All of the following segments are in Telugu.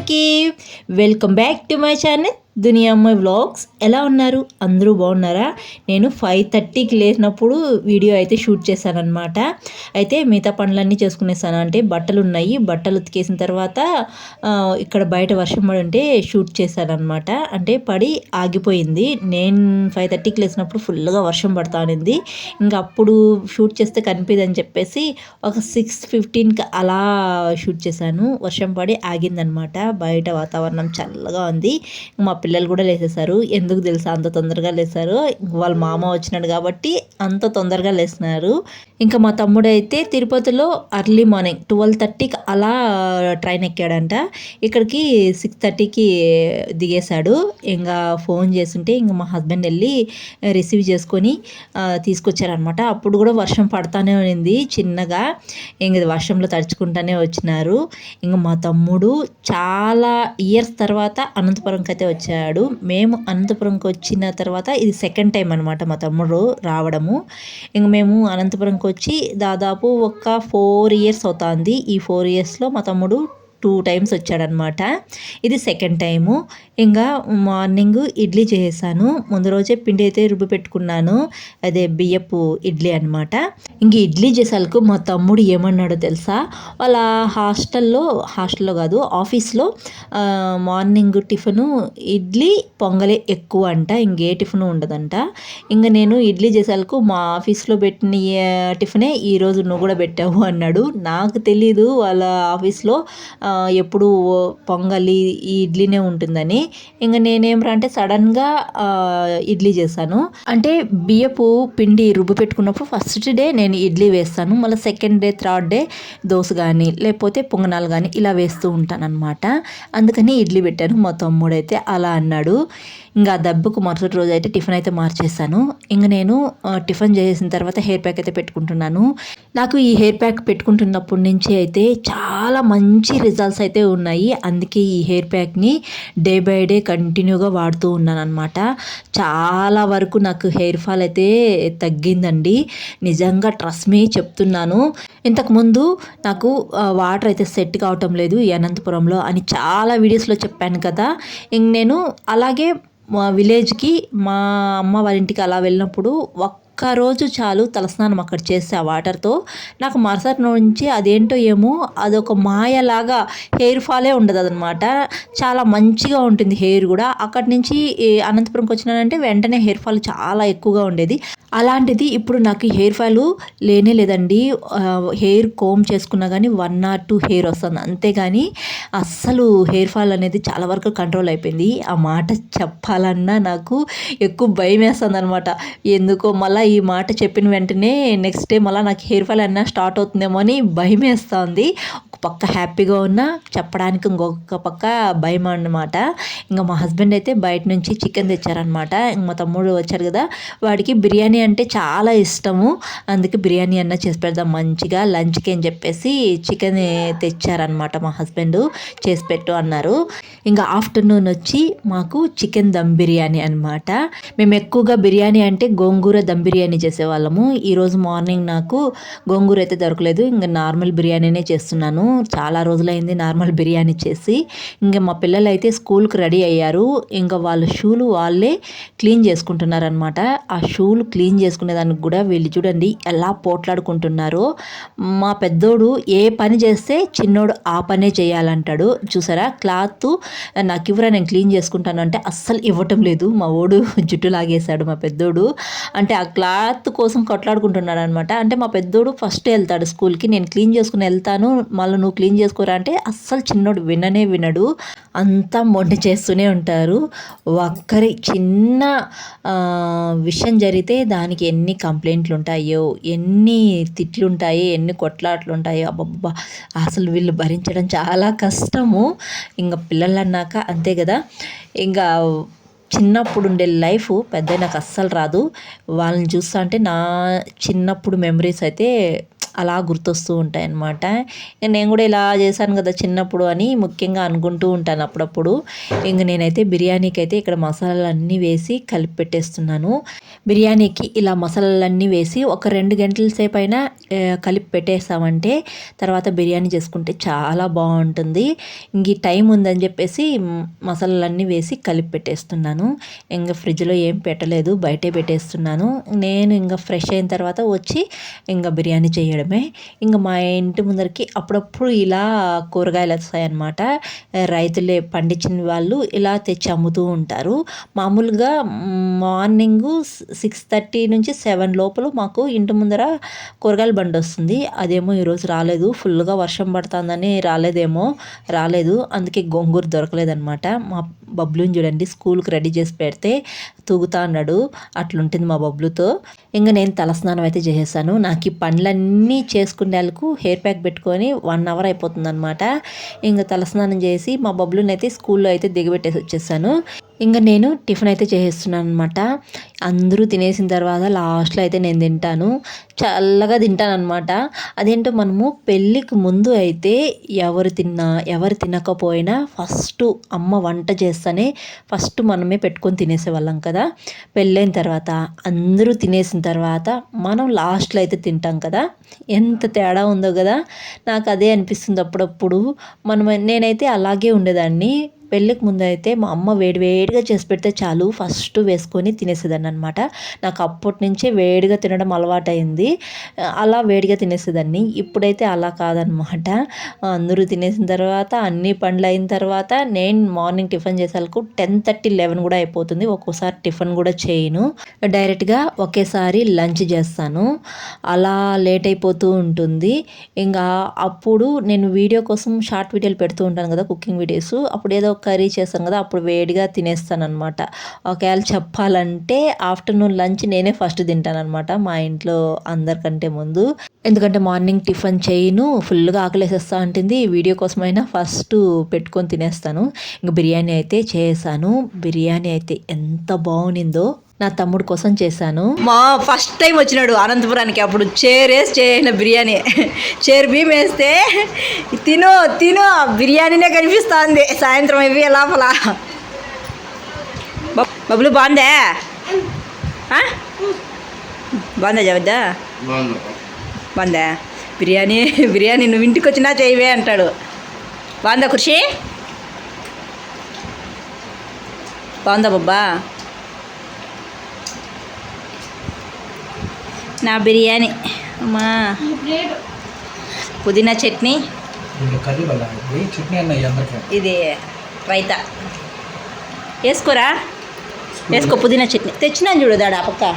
అందరికీ welcome back to my channel దునియా అమ్మాయి వ్లాగ్స్. ఎలా ఉన్నారు? అందరూ బాగున్నారా? నేను 5:30కి లేచినప్పుడు వీడియో అయితే షూట్ చేశానమాట. అయితే మిగతా పనులన్నీ చేసుకునేసాను. అంటే బట్టలు ఉన్నాయి, బట్టలు ఉతికేసిన తర్వాత ఇక్కడ బయట వర్షం పడి ఉంటే షూట్ చేశానమాట. అంటే పడి ఆగిపోయింది. నేను 5:30కి లేచినప్పుడు ఫుల్గా వర్షం పడతా ఉంది. ఇంకా అప్పుడు షూట్ చేస్తే కనిపిదని చెప్పేసి ఒక 6:15కి అలా షూట్ చేశాను. వర్షం పడి ఆగిందనమాట. బయట వాతావరణం చల్లగా ఉంది. మా పిల్లలు కూడా లేసేసారు. ఎందుకు తెలుసా అంత తొందరగా లేసారు? వాళ్ళ మామ వచ్చినాడు కాబట్టి అంత తొందరగా లేస్తున్నారు. ఇంకా మా తమ్ముడు అయితే తిరుపతిలో ఎర్లీ మార్నింగ్ 12:30కి అలా ట్రైన్ ఎక్కాడంట. ఇక్కడికి 6:30కి దిగేశాడు. ఇంకా ఫోన్ చేస్తుంటే ఇంకా మా హస్బెండ్ వెళ్ళి రిసీవ్ చేసుకొని తీసుకొచ్చారనమాట. అప్పుడు కూడా వర్షం పడతానే ఉంది చిన్నగా. ఇంక వర్షంలో తడుచుకుంటానే వచ్చినారు. ఇంకా మా తమ్ముడు చాలా ఇయర్స్ తర్వాత అనంతపురంకి అయితే వచ్చాడు. మేము అనంతపురంకి వచ్చిన తర్వాత ఇది సెకండ్ టైం అనమాట మా తమ్ముడు రావడము. ఇంక మేము అనంతపురంకి వచ్చి దాదాపు ఒక 4 ఇయర్స్ అవుతుంది. ఈ 4 ఇయర్స్లో మా తమ్ముడు 2 టైమ్స్ వచ్చాడనమాట. ఇది సెకండ్ టైము. ఇంకా మార్నింగ్ ఇడ్లీ చేసాను. ముందు రోజే పిండి అయితే రుబ్బి పెట్టుకున్నాను. అదే బియ్యపు ఇడ్లీ అనమాట. ఇంక ఇడ్లీ చేసాలకు మా తమ్ముడు ఏమన్నాడో తెలుసా? వాళ్ళ హాస్టల్లో కాదు ఆఫీస్లో మార్నింగ్ టిఫిను ఇడ్లీ పొంగలే ఎక్కువ అంట. ఇంకే టిఫిన్ ఉండదంట. ఇంకా నేను ఇడ్లీ చేసాలకు మా ఆఫీస్లో పెట్టిన టిఫినే ఈరోజు నువ్వు కూడా పెట్టావు అన్నాడు. నాకు తెలీదు వాళ్ళ ఆఫీస్లో ఎప్పుడు పొంగలి ఈ ఇడ్లీనే ఉంటుందని. ఇంకా నేనేమరా అంటే సడన్గా ఇడ్లీ చేశాను. అంటే బియ్యపు పిండి రుబ్బు పెట్టుకున్నప్పుడు ఫస్ట్ డే నేను ఇడ్లీ వేస్తాను. మళ్ళీ second day third day dosa కానీ లేకపోతే పొంగనాలు కానీ ఇలా వేస్తూ ఉంటాను అనమాట. అందుకని ఇడ్లీ పెట్టాను. మా తమ్ముడు అయితే అలా అన్నాడు. ఇంకా దెబ్బకు మరుసటి రోజు అయితే టిఫిన్ అయితే మార్చేసాను. ఇంక నేను టిఫిన్ చేసిన తర్వాత హెయిర్ ప్యాక్ అయితే పెట్టుకుంటున్నాను. నాకు ఈ హెయిర్ ప్యాక్ పెట్టుకుంటున్నప్పటి నుంచి అయితే చాలా మంచి రిజల్ట్స్ అయితే ఉన్నాయి. అందుకే ఈ హెయిర్ ప్యాక్ని డే బై డే కంటిన్యూగా వాడుతూ ఉన్నాను అనమాట. చాలా వరకు నాకు హెయిర్ ఫాల్ అయితే తగ్గిందండి. నిజంగా ట్రస్ట్ మీ చెప్తున్నాను. ఇంతకుముందు నాకు వాటర్ అయితే సెట్ కావటం లేదు ఈ అనంతపురంలో అని చాలా వీడియోస్లో చెప్పాను కదా. ఇంక నేను అలాగే మా విలేజ్కి మా అమ్మ వాళ్ళ ఇంటికి అలా వెళ్ళినప్పుడు ఒక్కరోజు చాలు తలస్నానం అక్కడ చేస్తే ఆ వాటర్తో నాకు మరుసటి నుంచి అదేంటో ఏమో అదొక మాయలాగా హెయిర్ ఫాలే ఉండదు అనమాట. చాలా మంచిగా ఉంటుంది హెయిర్ కూడా. అక్కడి నుంచి అనంతపురంకి వచ్చినానంటే వెంటనే హెయిర్ ఫాల్ చాలా ఎక్కువగా ఉండేది. అలాంటిది ఇప్పుడు నాకు హెయిర్ ఫాల్ లేనే లేదండి. హెయిర్ కోమ్ చేసుకున్నా కానీ 1 or 2 హెయిర్ వస్తుంది అంతేగాని అస్సలు హెయిర్ ఫాల్ అనేది చాలా వరకు కంట్రోల్ అయిపోయింది. ఆ మాట చెప్పాలన్నా నాకు ఎక్కువ భయం వేస్తుంది అనమాట. ఎందుకో మళ్ళీ ఈ మాట చెప్పిన వెంటనే నెక్స్ట్ డే మళ్ళీ నాకు హెయిర్ ఫాల్ అన్నా స్టార్ట్ అవుతుందేమో అని భయం వేస్తుంది. ఒక పక్క హ్యాపీగా ఉన్నా చెప్పడానికి ఇంకొక పక్క భయం అన్నమాట. ఇంకా మా హస్బెండ్ అయితే బయట నుంచి చికెన్ తెచ్చారనమాట. ఇంక మా తమ్ముడు వచ్చారు కదా, వాడికి బిర్యానీ అంటే చాలా ఇష్టము. అందుకే బిర్యానీ అన్న చేసి పెడదాం మంచిగా లంచ్కి అని చెప్పేసి చికెన్ తెచ్చారనమాట. మా హస్బెండ్ చేసి పెట్టు అన్నారు. ఇంకా ఆఫ్టర్నూన్ వచ్చి మాకు చికెన్ దమ్ బిర్యానీ అనమాట. మేము ఎక్కువగా బిర్యానీ అంటే గోంగూర దమ్ బిర్యానీ చేసేవాళ్ళము. ఈరోజు మార్నింగ్ నాకు గోంగూర అయితే దొరకలేదు. ఇంకా నార్మల్ బిర్యానీనే చేస్తున్నాను. చాలా రోజులైంది నార్మల్ బిర్యానీ చేసి. ఇంకా మా పిల్లలు అయితే స్కూల్కి రెడీ అయ్యారు. ఇంకా వాళ్ళ షూలు వాళ్ళే క్లీన్ చేసుకుంటున్నారనమాట. ఆ షూలు క్లీన్ చేసుకునేదానికి కూడా వీళ్ళు చూడండి ఎలా పోట్లాడుకుంటున్నారో. మా పెద్దోడు ఏ పని చేస్తే చిన్నోడు ఆ పనే చేయాలంటాడు. చూసారా, క్లాత్ నాకు ఇవ్వరా నేను క్లీన్ చేసుకుంటాను అంటే అస్సలు ఇవ్వటం లేదు. మా ఓడు జుట్టు లాగేశాడు మా పెద్దోడు. అంటే ఆ క్లాత్ కోసం కొట్లాడుకుంటున్నాడు అనమాట. అంటే మా పెద్దోడు ఫస్ట్ వెళ్తాడు స్కూల్కి, నేను క్లీన్ చేసుకుని వెళ్తాను మళ్ళీ నువ్వు క్లీన్ చేసుకోరా అంటే అస్సలు చిన్నోడు వినడు. అంతా మొండి చేస్తూనే ఉంటారు. ఒక్కరి చిన్న విషయం జరిగితే దానికి ఎన్ని కంప్లైంట్లు ఉంటాయో, ఎన్ని తిట్లు ఉంటాయి, ఎన్ని కొట్లాట్లు ఉంటాయో. అబ్బబ్బా, అసలు వీళ్ళు భరించడం చాలా కష్టము. ఇంకా పిల్లలు అన్నాక అంతే కదా. ఇంకా చిన్నప్పుడు ఉండే లైఫ్ పెద్ద నాకు అస్సలు రాదు. వాళ్ళని చూస్తా అంటే నా చిన్నప్పుడు మెమరీస్ అయితే అలా గుర్తొస్తూ ఉంటాయి అన్నమాట. నేను కూడా ఇలా చేశాను కదా చిన్నప్పుడు అని ముఖ్యంగా అనుకుంటూ ఉంటాను అప్పుడప్పుడు. ఇంక నేనైతే బిర్యానీకి అయితే ఇక్కడ మసాలాలు అన్నీ వేసి కలిపి పెట్టేస్తున్నాను. బిర్యానీకి ఇలా మసాలాలన్నీ వేసి ఒక 2 గంటల సేపు అయినా కలిపి పెట్టేసామంటే తర్వాత బిర్యానీ చేసుకుంటే చాలా బాగుంటుంది. ఇంక టైం ఉందని చెప్పేసి మసాలాలన్నీ వేసి కలిపి పెట్టేస్తున్నాను. ఇంకా ఫ్రిడ్జ్లో ఏం పెట్టలేదు, బయటే పెట్టేస్తున్నాను. నేను ఇంకా ఫ్రెష్ అయిన తర్వాత వచ్చి ఇంకా బిర్యానీ చేయడమే. ఇంకా మా ఇంటి ముందరికి అప్పుడప్పుడు ఇలా కూరగాయలు వస్తాయన్నమాట. రైతులే పండించిన వాళ్ళు ఇలా తెచ్చి అమ్ముతూ ఉంటారు. మామూలుగా మార్నింగ్ 6:30 నుంచి 7 లోపల మాకు ఇంటి ముందర కూరగాయల బండి వస్తుంది. అదేమో ఈరోజు రాలేదు, ఫుల్గా వర్షం పడుతుందని రాలేదు. అందుకే గోంగూర దొరకలేదనమాట. మా బబ్లుని చూడండి, స్కూల్కి రెడీ చేసి పెడితే తూగుతా అన్నాడు. అట్లుంటుంది మా బబ్లుతో. ఇంకా నేను తలస్నానం అయితే చేసేసాను. నాకు ఈ పనులన్నీ చేసుకునేందుకు హెయిర్ ప్యాక్ పెట్టుకొని 1 అవర్ అయిపోతుంది అనమాట. ఇంకా తలస్నానం చేసి మా బబ్లుని అయితే స్కూల్లో అయితే దిగబెట్టేసి వచ్చేసాను. ఇంకా నేను టిఫిన్ అయితే చేసేస్తున్నాను అనమాట. అందరూ తినేసిన తర్వాత లాస్ట్లో అయితే నేను తింటాను. చల్లగా తింటాను అనమాట. అదేంటో మనము పెళ్ళికి ముందు అయితే ఎవరు తినకపోయినా ఫస్ట్ అమ్మ వంట చేస్తేనే ఫస్ట్ మనమే పెట్టుకొని తినేసేవాళ్ళం కదా. పెళ్ళైన తర్వాత అందరూ తినేసిన తర్వాత మనం లాస్ట్లో అయితే తింటాం కదా. ఎంత తేడా ఉందో కదా. నాకు అదే అనిపిస్తుంది అప్పుడప్పుడు. నేనైతే అలాగే ఉండేదాన్ని. పెళ్ళికి ముందు అయితే మా అమ్మ వేడివేడిగా చేసి పెడితే చాలు ఫస్ట్ వేసుకొని తినేసేదాన్ని అనమాట. నాకు అప్పటి నుంచే వేడిగా తినడం అలవాటైంది. అలా వేడిగా తినేసేదాన్ని. ఇప్పుడైతే అలా కాదనమాట. అందరూ తినేసిన తర్వాత అన్ని పనులు అయిన తర్వాత నేను మార్నింగ్ టిఫిన్ చేసేందుకు 10:30, 11 కూడా అయిపోతుంది. ఒక్కోసారి టిఫిన్ కూడా చేయను, డైరెక్ట్గా ఒకేసారి లంచ్ చేస్తాను. అలా లేట్ అయిపోతూ ఉంటుంది. ఇంకా అప్పుడు నేను వీడియో కోసం షార్ట్ వీడియోలు పెడుతూ ఉంటాను కదా, కుకింగ్ వీడియోస్. అప్పుడు ఏదో కర్రీ చేస్తాం కదా, అప్పుడు వేడిగా తినేస్తాను అనమాట. ఒకవేళ చెప్పాలంటే ఆఫ్టర్నూన్ లంచ్ నేనే ఫస్ట్ తింటాను అనమాట మా ఇంట్లో అందరికంటే ముందు. ఎందుకంటే మార్నింగ్ టిఫిన్ చేయను, ఫుల్గా ఆకలేసేస్తా ఉంటుంది. వీడియో కోసమైనా ఫస్ట్ పెట్టుకొని తినేస్తాను. ఇంకా బిర్యానీ అయితే చేశాను. బిర్యానీ అయితే ఎంత బాగుండిందో. నా తమ్ముడు కోసం చేశాను. మా ఫస్ట్ టైం వచ్చినాడు అనంతపురానికి. అప్పుడు చేరేసి చేసిన బిర్యానీ, చేరు బియ్యం వేస్తే తిను బిర్యానీనే కనిపిస్తుంది. సాయంత్రం అయిపోయి లోపల. బబ్బులు బాగుందా? బాగుందా చవద్దా? బాగుందా బిర్యానీ నువ్వు ఇంటికి వచ్చినా చేయవే అంటాడు. బాగుందా కృషి? బాగుందా బాబ్బా? నా బిర్యానీ అమ్మా. పుదీనా చట్నీ, ఇది రైతా. వేసుకోరా, వేసుకో. పుదీనా చట్నీ తెచ్చినాను చూడు దాడా పక్క.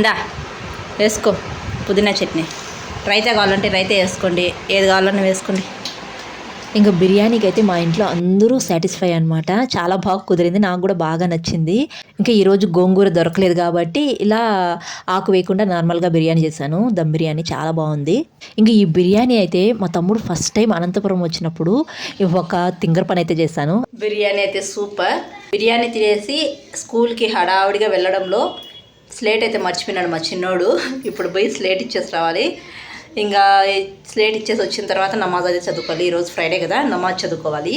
దా వేసుకో పుదీనా చట్నీ. రైతా కావాలంటే రైతా వేసుకోండి, ఏది కావాలన్నా వేసుకోండి. ఇంకా బిర్యానీకి అయితే మా ఇంట్లో అందరూ సాటిస్ఫై అనమాట. చాలా బాగా కుదిరింది, నాకు కూడా బాగా నచ్చింది. ఇంకా ఈరోజు గోంగూర దొరకలేదు కాబట్టి ఇలా ఆకు వేయకుండా నార్మల్గా బిర్యానీ చేశాను. దమ్ బిర్యానీ చాలా బాగుంది. ఇంకా ఈ బిర్యానీ అయితే మా తమ్ముడు ఫస్ట్ టైం అనంతపురం వచ్చినప్పుడు ఒక తింగర్ పని అయితే చేశాను. బిర్యానీ అయితే సూపర్. బిర్యానీ తినేసి స్కూల్కి హడావుడిగా వెళ్ళడంలో స్లేట్ అయితే మర్చిపోయినాడు మా చిన్నోడు. ఇప్పుడు పోయి స్లేట్ ఇచ్చేసి రావాలి. ఇంకా స్లేట్ ఇచ్చేసి వచ్చిన తర్వాత నమాజ్ అయితే చదువుకోవాలి. ఈరోజు ఫ్రైడే కదా, నమాజ్ చదువుకోవాలి.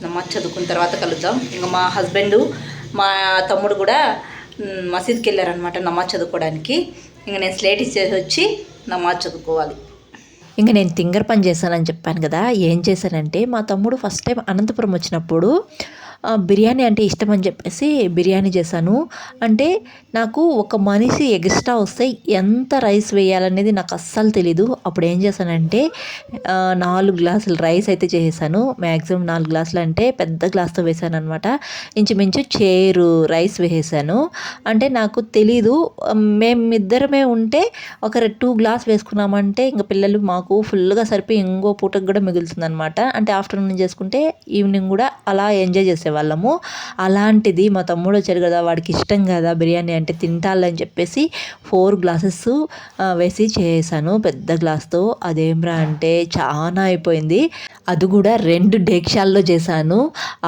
నమాజ్ చదువుకున్న తర్వాత కలుద్దాం. ఇంకా మా హస్బెండు మా తమ్ముడు కూడా మసీద్కి వెళ్ళారనమాట నమాజ్ చదువుకోవడానికి. ఇంకా నేను స్లేట్ ఇచ్చేసి వచ్చి నమాజ్ చదువుకోవాలి. ఇంకా నేను తింగర్ పని చేశానని చెప్పాను కదా. ఏం చేశానంటే మా తమ్ముడు ఫస్ట్ టైం అనంతపురం వచ్చినప్పుడు బిర్యానీ అంటే ఇష్టం అని చెప్పేసి బిర్యానీ చేశాను. అంటే నాకు ఒక మనిషి ఎక్స్ట్రా వస్తే ఎంత రైస్ వేయాలనేది నాకు అస్సలు తెలీదు. అప్పుడు ఏం చేశానంటే 4 గ్లాసులు రైస్ అయితే చేసేసాను. మ్యాక్సిమం 4 గ్లాసులు అంటే పెద్ద గ్లాస్తో వేసాను అనమాట. ఇంచుమించు చేరు రైస్ వేసేసాను. అంటే నాకు తెలీదు, మేమిద్దరమే ఉంటే ఒక 2 గ్లాస్ వేసుకున్నామంటే ఇంకా పిల్లలు మాకు ఫుల్గా సరిపోయి ఇంకో పూటకు కూడా మిగులుతుంది అనమాట. అంటే ఆఫ్టర్నూన్ చేసుకుంటే ఈవినింగ్ కూడా అలా ఎంజాయ్ చేసేవాళ్ళము. అలాంటిది మా తమ్ముడు వచ్చారు కదా, వాడికి ఇష్టం కదా బిర్యానీ అంటే, తింటాలని చెప్పేసి 4 గ్లాసెస్ వేసి చేసాను పెద్ద గ్లాస్తో. అదేమ్రా అంటే చాలా అయిపోయింది. అది కూడా 2 డేక్షాల్లో చేశాను.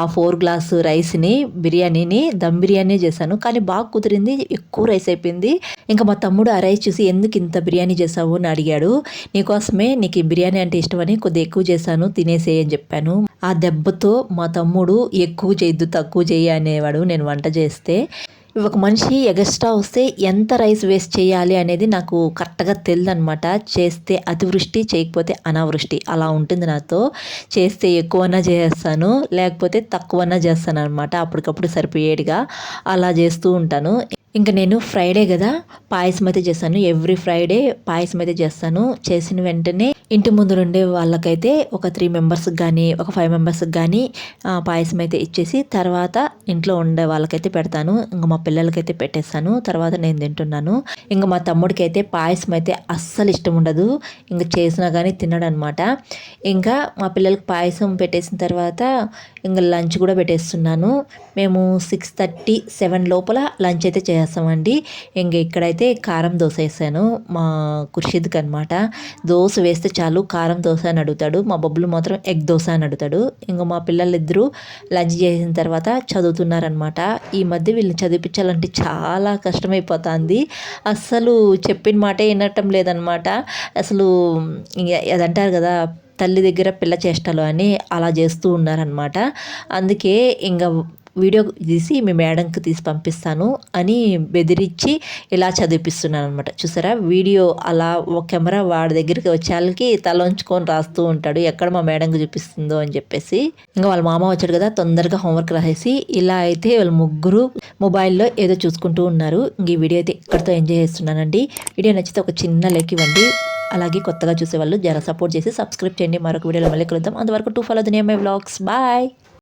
ఆ 4 గ్లాస్ రైస్ని బిర్యానీని దమ్ బిర్యానీ చేశాను. కానీ బాగా కుదిరింది, ఎక్కువ రైస్ అయిపోయింది. ఇంకా మా తమ్ముడు ఆ రైస్ చూసి ఎందుకు ఇంత బిర్యానీ చేసావు అని అడిగాడు. నీకోసమే, నీకు ఈ బిర్యానీ అంటే ఇష్టమని కొద్దిగా ఎక్కువ చేశాను, తినేసేయి అని చెప్పాను. ఆ దెబ్బతో మా తమ్ముడు ఎక్కువ చేయొద్దు తక్కువ చేయి అనేవాడు నేను వంట చేస్తే. ఒక మనిషి ఎగస్ట్రా వస్తే ఎంత రైస్ వేస్ట్ చేయాలి అనేది నాకు కరెక్ట్గా తెలియదు అనమాట. చేస్తే అతివృష్టి, చేయకపోతే అనావృష్టి అలా ఉంటుంది నాతో. చేస్తే ఎక్కువన్నా చేసేస్తాను, లేకపోతే తక్కువన్నా చేస్తాను అనమాట. అప్పటికప్పుడు సరిపోయేట్టుగా అలా చేస్తూ ఉంటాను. ఇంకా నేను ఫ్రైడే కదా పాయసం అయితే చేస్తాను. ఎవ్రీ ఫ్రైడే పాయసం అయితే చేస్తాను. చేసిన వెంటనే ఇంటి ముందు ఉండే వాళ్ళకైతే ఒక 3 మెంబర్స్కి కానీ ఒక 5 మెంబర్స్కి కానీ పాయసం అయితే ఇచ్చేసి తర్వాత ఇంట్లో ఉండే వాళ్ళకైతే పెడతాను. ఇంకా మా పిల్లలకైతే పెట్టేస్తాను. తర్వాత నేను తింటున్నాను. ఇంకా మా తమ్ముడికి అయితే పాయసం అయితే అస్సలు ఇష్టం ఉండదు. ఇంకా చేసినా కానీ తినడు అనమాట. ఇంకా మా పిల్లలకి పాయసం పెట్టేసిన తర్వాత ఇంకా లంచ్ కూడా పెట్టేస్తున్నాను. మేము 6:30, 7 లోపల లంచ్ అయితే చేస్తామండి. ఇంకా ఇక్కడైతే కారం దోశ వేసాను మా ఖుర్షిద్కి అనమాట. దోశ వేస్తే చాలు కారం దోశ అని అడుగుతాడు. మా బొబ్బులు మాత్రం ఎగ్ దోశ అని అడుగుతాడు. ఇంకా మా పిల్లలిద్దరూ లంచ్ చేసిన తర్వాత చదువుతున్నారనమాట. ఈ మధ్య వీళ్ళని చదివించాలంటే చాలా కష్టమైపోతుంది. అస్సలు చెప్పిన మాటే వినటం లేదనమాట. అసలు అదంటారు కదా తల్లి దగ్గర పిల్ల చేష్టలు అని అలా చేస్తూ ఉన్నారనమాట. అందుకే ఇంకా వీడియో తీసి మీ మేడంకి తీసి పంపిస్తాను అని బెదిరించి ఇలా చదివిపిస్తున్నాను అనమాట. చూసారా వీడియో అలా ఒక కెమెరా వాడి దగ్గరికి వచ్చేళ్ళకి తల ఉంచుకొని రాస్తూ ఉంటాడు ఎక్కడ మా మేడంకి చూపిస్తుందో అని చెప్పేసి. ఇంకా వాళ్ళ మామ వచ్చాడు కదా తొందరగా హోంవర్క్ రాసేసి ఇలా అయితే వాళ్ళు ముగ్గురు మొబైల్లో ఏదో చూసుకుంటూ ఉన్నారు. ఇంక ఈ వీడియో అయితే ఇక్కడితో ఎంజాయ్ చేస్తున్నానండి. వీడియో నచ్చితే ఒక చిన్న లైక్ ఇవ్వండి. అలాగే కొత్తగా చూసేవాళ్ళు జర సపోర్ట్ చేసి సబ్స్క్రైబ్ చేయండి. మరొక వీడియోలో మళ్ళీ కలుద్దాం. అంతవరకు to follow Duniya my vlogs. Bye.